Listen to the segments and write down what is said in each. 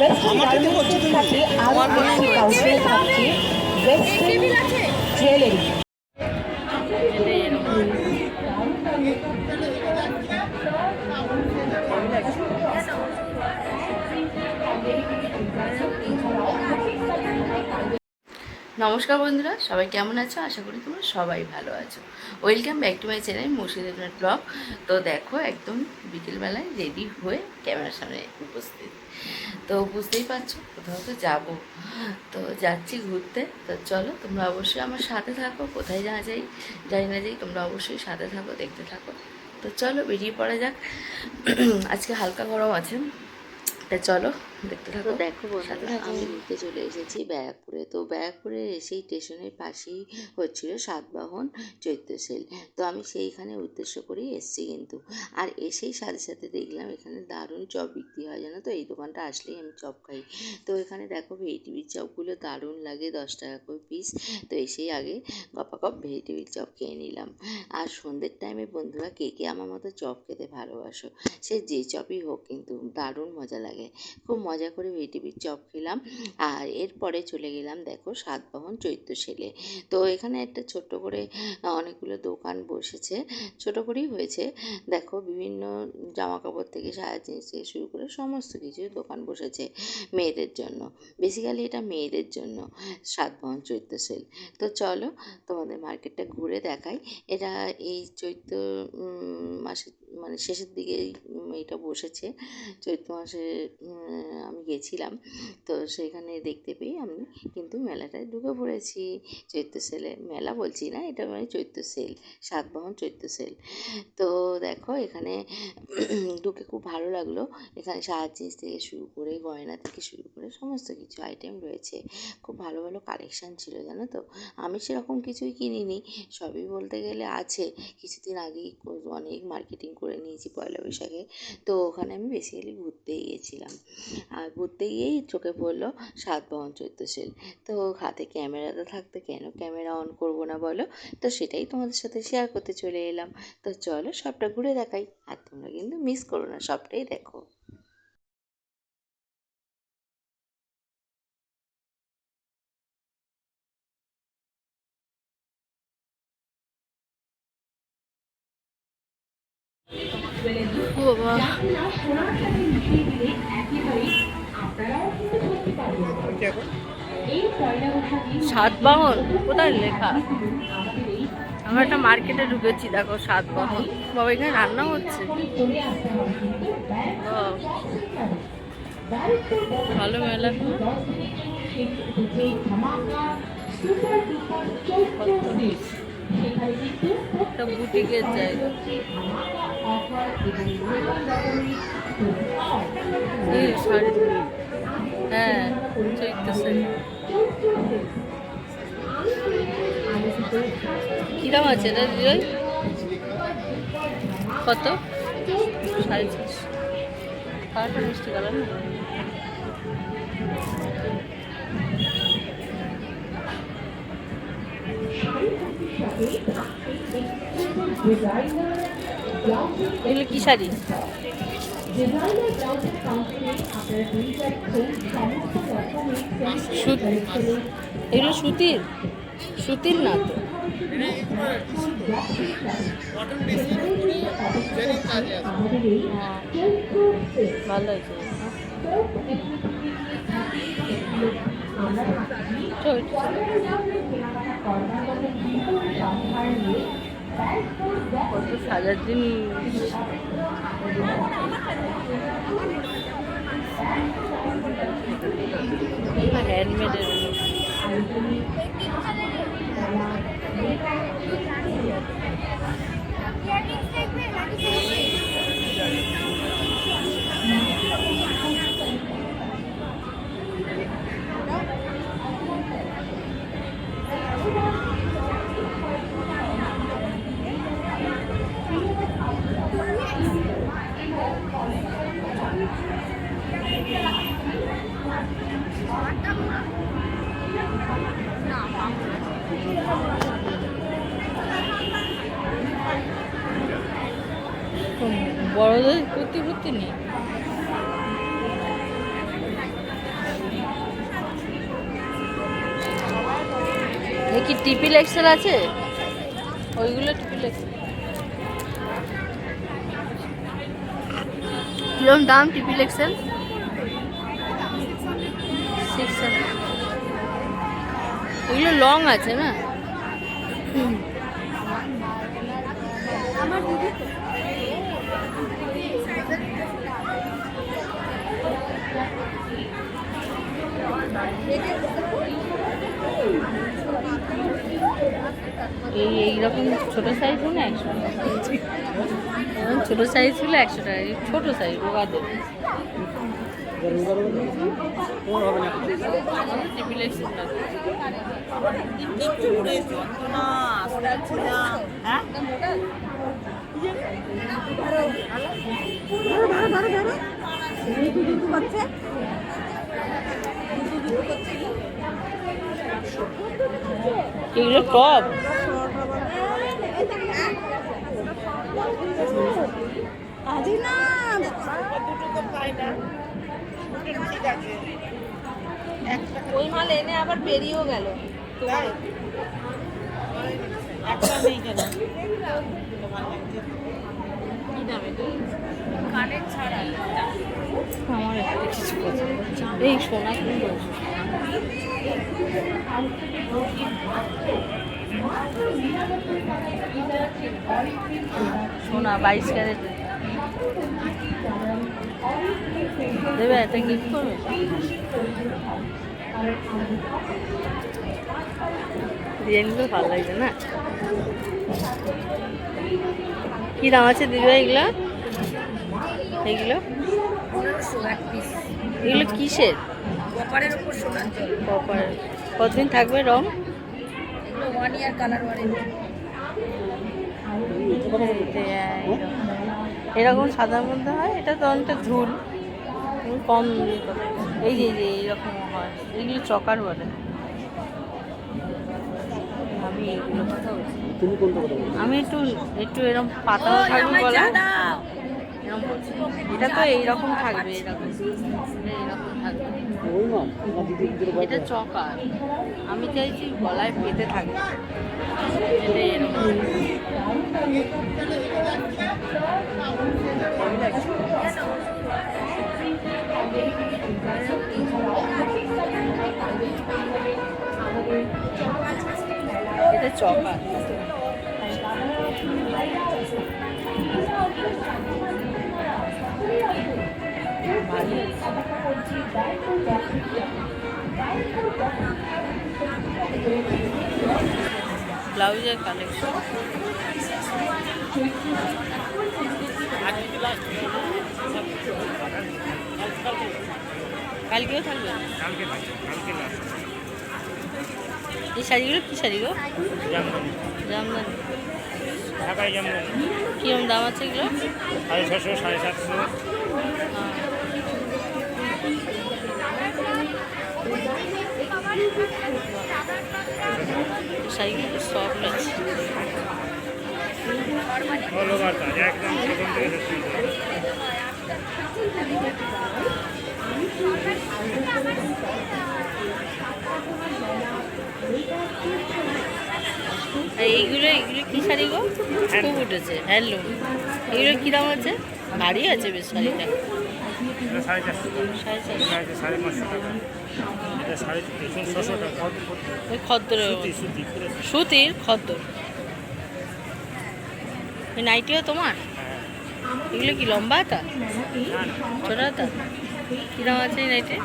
Western গার্মেন্টসের সাথে আরও একটি কাউন্টার থাকছে ওয়েস্টার্ন জুয়েলারি। নমস্কার বন্ধুরা, সবাই কেমন আছো? আশা করি তোমরা সবাই ভালো আছো। Welcome back to my channel Murshidabad blog. তো দেখো, একদম বিকেলবেলায় রেডি হয়ে ক্যামেরার সামনে উপস্থিত। তো বুঝতেই পারছো, কোথাও তো যাবো, তো যাচ্ছি ঘুরতে। তো চলো, তোমরা অবশ্যই আমার সাথে থাকো। কোথায় যাওয়া যাই জানি না, যাই তোমরা অবশ্যই সাথে থাকো, দেখতে থাকো। তো চলো, বেরিয়ে পড়া যাক। আজকে হালকা গরম আছে, তা চলো দেখতে থাকো। দেখো বন্ধুরা, আমি ঘুরতে চলে এসেছি ব্যারাকপুরে। তো ব্যারাকপুরে এসেই স্টেশনের পাশেই হচ্ছিল সাতবাহন চৈত্র সেল। তো আমি সেইখানে উদ্দেশ্য করেই এসেছি কিন্তু। আর এসেই সাথে সাথে দেখলাম এখানে দারুণ চপ বিক্রি হয়, জানো তো। এই দোকানটা আসলেই আমি চপ খাই। তো এখানে দেখো ভেজিটেবিল চপগুলো দারুণ লাগে, 10 টাকা করে পিস। তো এসেই আগে গপাগপ ভেজিটেবিল চপ খেয়ে নিলাম। আর সন্ধ্যের টাইমে বন্ধুরা, কে কে আমার মতো চপ খেতে ভালোবাসো, সে যে চপই হোক, কিন্তু দারুণ মজা লাগে। খুব মজা করে ভেজিটেবিল চপ খেলাম। আর এরপরে চলে গেলাম দেখো সাতবাহন চৈত্র সেলে। তো এখানে একটা ছোট্ট করে অনেকগুলো দোকান বসেছে, ছোট করেই হয়েছে। দেখো বিভিন্ন জামা কাপড় থেকে সায়া জিনিস থেকে শুরু করে সমস্ত কিছু দোকান বসেছে মেয়েদের জন্য। বেসিক্যালি এটা মেয়েদের জন্য সাতবাহন চৈত্র সেল। তো চলো তোমাদের মার্কেটটা ঘুরে দেখাই। এটা এই চৈত্র মাসে, মানে শেষের দিকেই এটা বসেছে। চৈত্র মাসে আমি গেছিলাম, তো সেখানে দেখতে পেয়ে আমি কিন্তু মেলাটায় ঢুকে পড়েছি। চৈত্র সেলে, মেলা বলছি না, এটা মানে চৈত্র সেল, সাতবাহন চৈত্র সেল। তো দেখো এখানে ঢুকে খুব ভালো লাগলো। এখানে সাজার জিনিস থেকে শুরু করে, গয়না থেকে শুরু করে সমস্ত কিছু আইটেম রয়েছে। খুব ভালো ভালো কালেকশান ছিল, জানো তো। আমি সেরকম কিছুই কিনিনি, সবই বলতে গেলে আছে। কিছুদিন আগেই অনেক মার্কেটিং করে নিয়েছি পয়লা বৈশাখে। তো ওখানে আমি বেসিক্যালি ঘুরতেই গিয়েছিলাম। আর ঘুরতে গিয়েই চোখে পড়লো সাতবাহন চৈত্র সেল। তো হাতে ক্যামেরা তো থাকতে কেন ক্যামেরা অন করবো না বলো। তো সেটাই তোমাদের সাথে শেয়ার করতে চলে এলাম। তো চলো সবটা ঘুরে দেখাই, আর তোমরা কিন্তু মিস করো না, সবটাই দেখো। সাতবাহন কোথায় লেখা? আমরা একটা মার্কেটে ঢুকেছি, দেখো সাতবাহন। বাবা, এখানে রান্না হচ্ছে। ভালো মেলা, একটা বুটিকের জায়গা। শাড়ি, হ্যাঁ চৈত্র সেল। কিরম আছে এটা রিজয়? কত? 4.5। কালারটা মিষ্টি কালার না? এগুলো কি শাড়ি? এগুলো সুতির? সুতির না তো। ভালো হয়েছে। কত সাজার জিনিস, হ্যান্ডমেডের। বড়দের কুর্তি ফুর্তি নেই। এ কি টিপিল এক্সেল আছে? ওইগুলো টিপিল এক্সেল। কিরম দাম টিপিল এক্সেল? 600। ওইগুলো লং আছে না? এইরকম ছোটো সাইজগুলো 100 টাকা। ছোটো সাইজগুলো 100 টাকা, ছোটো সাইজ রোগাদের। এগুলো টপ। ওই মাল এনে আবার বেরিয়েও গেল। কানের ছাড়া আমার একটা কিছু পছন্দ হচ্ছে না। এই সোনা কিনবো। সোনা 22 ক্যারেট দেবে, এটা গিফট করবে। ডিজাইনগুলো ভালো লাগছে না? কি দাম আছে দিদি ভাই এগুলো? এগুলো এগুলো কিসের? কপারের উপর সোনার জল। কপার। কতদিন থাকবে রং? এগুলো 1 ইয়ার কালার ওয়ারেন্টি। এরকম সাদার মধ্যে হয়, এটা তো অনেকটা ঝুল কম। এই যে এইরকম হয়, এগুলো চকার বলে। আমি এগুলো কথা বলছি। আমি একটু একটু এরকম পাতা থাকবে বলে এরকম বলছি। এটা তো এইরকম থাকবে, এইরকম থাকবে। এটা চকার, আমি চাইছি গলায় পেতে থাকবে। এটা এরকম এটা চকার। ব্লাউজের কালেকশন কালকেও থাকবে। এই শাড়িগুলো কি শাড়ি গো? জামদানি। কিরম দাম আছে এগুলো? 650, 750। শাড়িগুলো সফট আছে। অল ওভার কাজ একদম প্রথম থেকে শেষ পর্যন্ত। এইগুলো কি শাড়ি গো? খুব উঠেছে, হ্যান্ডলুম। এগুলো কী দাম আছে? ভারী আছে বেশ শাড়িটা। 450 টাকা, 550 টাকা, এটা 650 টাকা। ওই খদ্দরের সুতি সুতির খদ্দর। ওই নাইটিও তোমার? হ্যাঁ। এগুলো কি লম্বা হাতা? ছোট হাতা? কী দাম আছে এই নাইটে?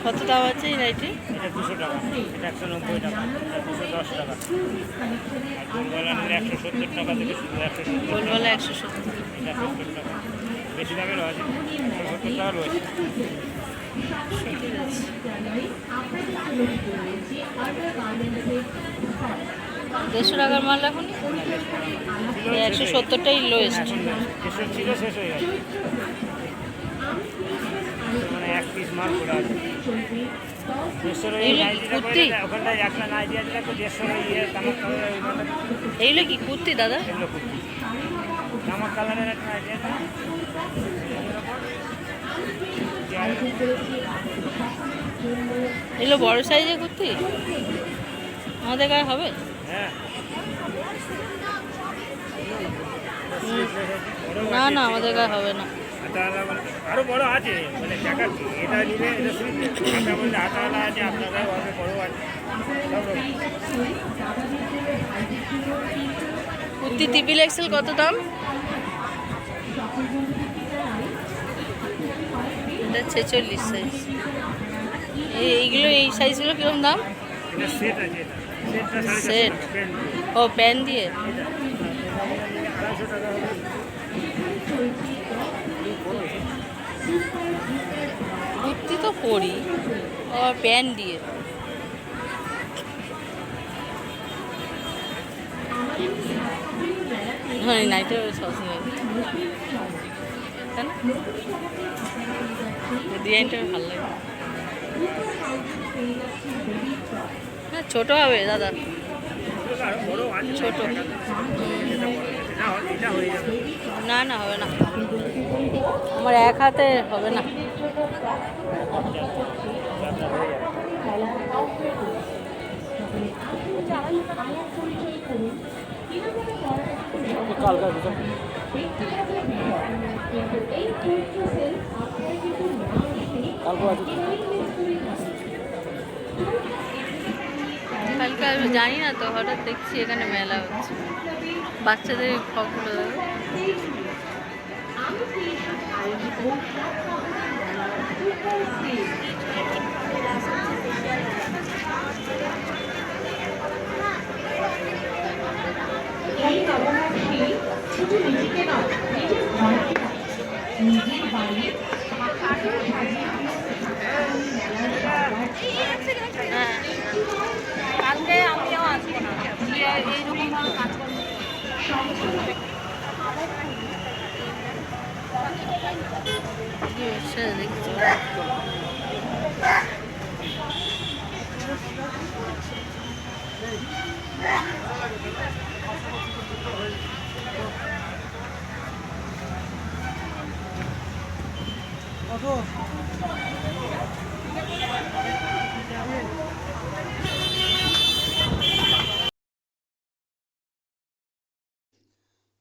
কত দাম আছে এই নাইটে? এটা 200 টাকা, এটা 190 টাকা, এটা 210 টাকা। আর গোলগলা নিলে 170 টাকা থেকে শুরু, 170 গোলগলা 170। এটা 70 টাকা। বেশি দামের আছে, 70 টাকা রয়েছে। দেড়শো টাকার মাল এখন 170টাই লোয়েস্ট। এসব ছিল, শেষ হয়ে গেছে। মানে এক পিস মাল করে আছে। 150 এই নাইটিটা করে ওখানটায় একটা নাইটি আছে, 150 ইয়ে তামাক কালারের ওই মালটা। এইগুলো কি কুর্তি দাদা? এগুলো কুর্তি তামাক কালারের একটা নাইটি আছে। এগুলো বড় সাইজের কুর্তি আমাদের গায়ে হবে? হ্যাঁ না না আমাদের গায়ে হবে না। হাতাওয়ালা আরো বড় আছে, মানে দেখাচ্ছি এটা নিলে এটা সুইচ হাতার মধ্যে হাতাওয়ালা আছে, আপনার গায়ে হবে, বড় আছে, সব রকম। কুর্তি ট্রিপল এক্সেল কত দাম? এটা 46 সাইজ। এইগুলো এই সাইজগুলো কিরকম দাম? এটা সেট আছে, এটা সেটটা সেট। 450 টাকা, ও প্যান দিয়ে। এটা 250 টাকা হবে। কুর্তি তো পরি, ও প্যান দিয়ে। হ্যাঁ নাইটে সবসময় তাই না, ডিজাইনটা ভালো লাগে। হ্যাঁ ছোট হবে দাদা, আরো বড় আছে, ছোট। এটা এটা হয়ে যাবে। না না হবে না, আমার এক হাতে হবে না। কালকে আমি জানি না তো, হঠাৎ দেখছি এখানে মেলা হচ্ছে, বাচ্চাদের ফগুলো শুধু নিজেকে নয়, নিজের ঘরকে নয়, নিজের বাড়ি হ্যাঁ। কালকে আমিও আসবো না, এইরকম ভাবে কাজকর্ম দেখছো।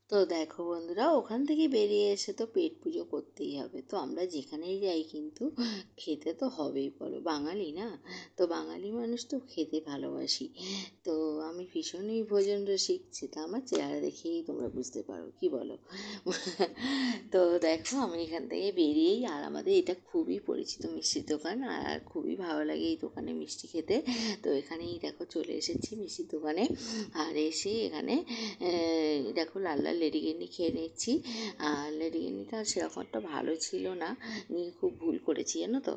তো দেখো বন্ধুরা, ওখান থেকে বেরিয়ে এসে তো পেট পুজো করতেই হবে। তো আমরা যেখানেই যাই কিন্তু খেতে তো হবেই, বলো বাঙালি না, তো বাঙালি মানুষ তো খেতে ভালোবাসি। তো আমি ভীষণই ভোজন রসিক, সেটা আমার চেহারা দেখেই তোমরা বুঝতে পারো, কি বলো? তো দেখো আমি এখান থেকে বেরিয়েই, আর আমাদের এটা খুবই পরিচিত মিষ্টির দোকান, আর খুবই ভালো লাগে এই দোকানে মিষ্টি খেতে। তো এখানেই দেখো চলে এসেছি মিষ্টির দোকানে, আর এসে এখানে দেখো লাল লাল লেডিকেনি খেয়ে নিচ্ছি। আর লেডিকেনিটা সেরকম একটা ভালো ছিল না, নিয়ে খুব ভুল করেছি জানো তো,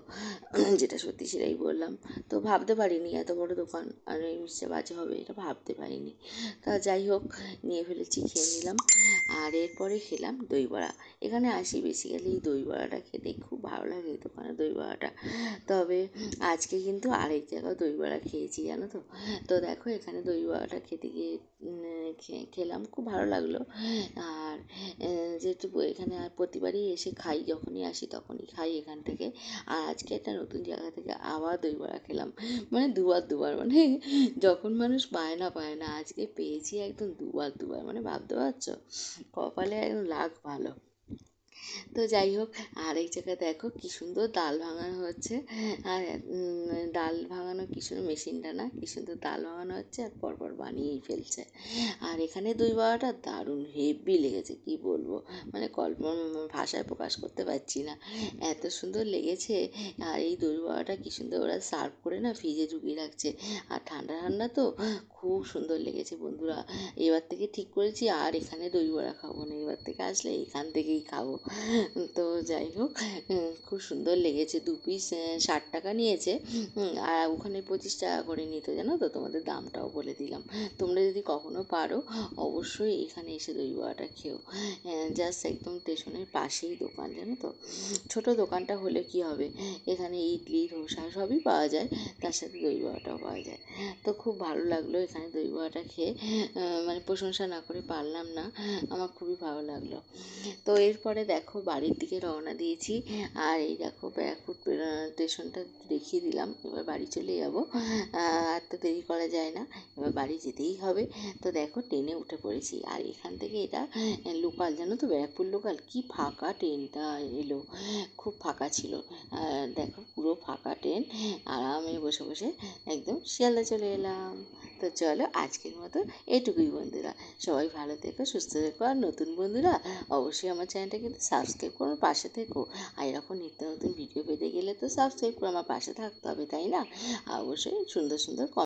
যেটা সত্যি সেটাই বললাম। তো ভাবতে পারিনি এত বড় দোকান আর এই মিষ্টি বাজে হবে, এটা ভাবতে পারিনি। তা যাই হোক, নিয়ে ফেলেছি, খেয়ে নিলাম। আর এরপরে খেলাম দই বড়া। এখানে আসি বেসিক্যালি এই দই বড়াটা খেতে খুব ভালো লাগে, এই দোকানে দই বড়াটা। তবে আজকে কিন্তু আরেক জায়গায় দই বড়া খেয়েছি জানো তো। তো দেখো এখানে দই বড়াটা খেতে গিয়ে খেলাম, খুব ভালো লাগলো। আর যেহেতু এখানে আর প্রতিবারই এসে খাই, যখনই আসি তখনই খাই এখান থেকে। আর আজকে একটা নতুন জায়গা থেকে আবার দই বড়া খেলাম, মানে দুবার, মানে যখন মানুষ পায় না আজকে পেয়েছি একদম দুবার, মানে ভাবতে পারছো, কপালে একদম লাক ভালো। তো যাই হোক, আরেক জায়গায় দেখো কী সুন্দর ডাল ভাঙানো হচ্ছে। আর ডাল ভাঙানো কি সুন্দর, মেশিনটা না, কী সুন্দর ডাল ভাঙানো হচ্ছে, আর পরপর বানিয়েই ফেলছে। আর এখানে দই বড়াটা দারুণ হেভি লেগেছে, কি বলবো, মানে ভাষায় প্রকাশ করতে পারছি না, এত সুন্দর লেগেছে। আর এই দই বড়াটা কী সুন্দর ওরা সার্ভ করে না ফ্রিজে ঢুকিয়ে রাখছে, আর ঠান্ডা ঠান্ডা তো খুব সুন্দর লেগেছে বন্ধুরা। এবার থেকে ঠিক করেছি আর এখানে দই বড়া খাবো না, এবার থেকে আসলে এখান থেকেই খাবো। তো যাই হোক, খুব সুন্দর লেগেছে। 2 পিস 60 টাকা নিয়েছে, আর ওখানে 25 টাকা করে নিত জানো তো, তোমাদের দামটাও বলে দিলাম। তোমরা যদি কখনো পারো অবশ্যই এখানে এসে দই বড়াটা খেও। জাস্ট একদম স্টেশনের পাশেই দোকান জানো তো। ছোটো দোকানটা হলে কি হবে, এখানে ইডলি ধোসা সবই পাওয়া যায়, তার সাথে দই বড়াটাও পাওয়া যায়। তো খুব ভালো লাগলো এখানে দই বড়াটা খেয়ে, মানে প্রশংসা না করে পারলাম না, আমার খুবই ভালো লাগলো। তো এরপরে দেখো বাড়ির দিকে রওনা দিয়েছি। আর এই দেখো ব্যারাকপুর স্টেশনটা দেখিয়ে দিলাম। এবার বাড়ি চলে যাবো। আর তো দেরি করা যায় না, এবার বাড়ি যেতেই হবে। তো দেখো ট্রেনে উঠে পড়েছি। আর এখান থেকে এটা লোকাল, জানো তো, ব্যারাকপুর লোকাল। কি ফাঁকা ট্রেনটা এলো, খুব ফাঁকা ছিল। দেখো পুরো ফাঁকা ট্রেন, আরামে বসে বসে একদম শিয়ালদা চলে এলাম। তো চলো আজকের মতো এইটুকুই বন্ধুরা। সবাই ভালো থেকো, সুস্থ থেকো। আর নতুন বন্ধুরা অবশ্যই আমার চ্যানেলটা কিন্তু সাবস্ক্রাইব করে আমার পাশে থেকো। আর এরকম নিত্য নতুন ভিডিও পেতে গেলে তো সাবস্ক্রাইব করে আমার পাশে থাকতে হবে, তাই না? আর অবশ্যই সুন্দর সুন্দর